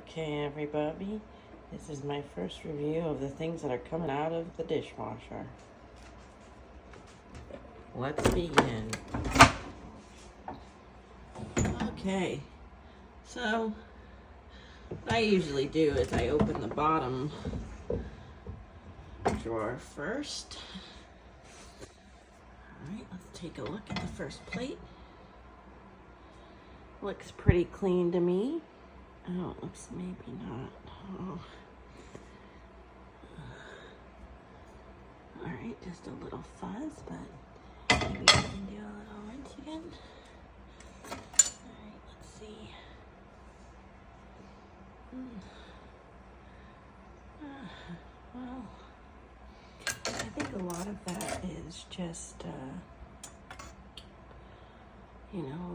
Okay, everybody, this is my first review of the things that are coming out of the dishwasher. Let's begin. Okay, so what I usually do is I open the bottom drawer first. Alright, let's take a look at the first plate. Looks pretty clean to me. Oh, it looks maybe not. Oh. Alright, just a little fuzz, but maybe we can do a little rinse again. Alright, let's see. Well, I think a lot of that is just, a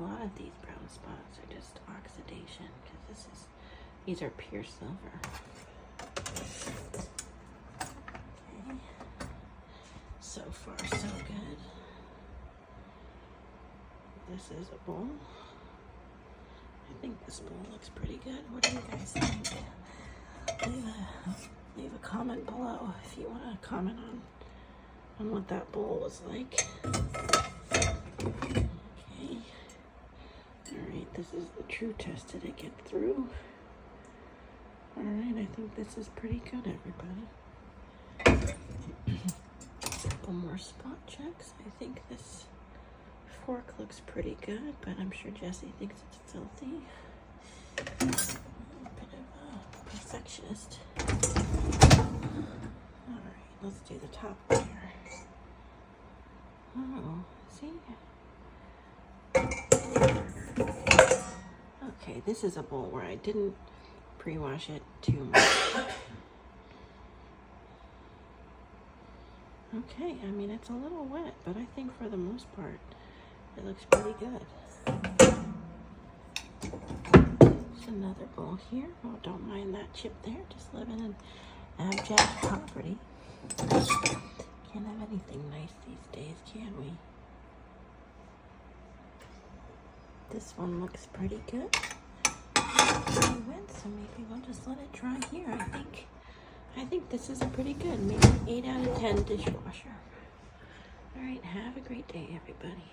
lot of these brown spots are just oxidation, because these are pure silver. Okay, so far so good. This is a bowl. I think this bowl looks pretty good. What do you guys think? Leave a comment below if you want to comment on what that bowl was like. Okay. Alright, this is the true test. Did it get through? Alright, I think this is pretty good, everybody. A couple more spot checks. I think this fork looks pretty good, but I'm sure Jesse thinks it's filthy. A bit of a perfectionist. Alright, let's do the top layer. Oh, see? Okay, this is a bowl where I didn't pre-wash it too much. Okay, I mean, it's a little wet, but I think for the most part, it looks pretty good. There's another bowl here. Oh, don't mind that chip there. Just living in abject poverty. Can't have anything nice these days, can we? This one looks pretty good. Pretty wet, so maybe we'll just let it dry here. I think this is pretty good. Maybe 8 out of 10 dishwasher. All right, have a great day, everybody.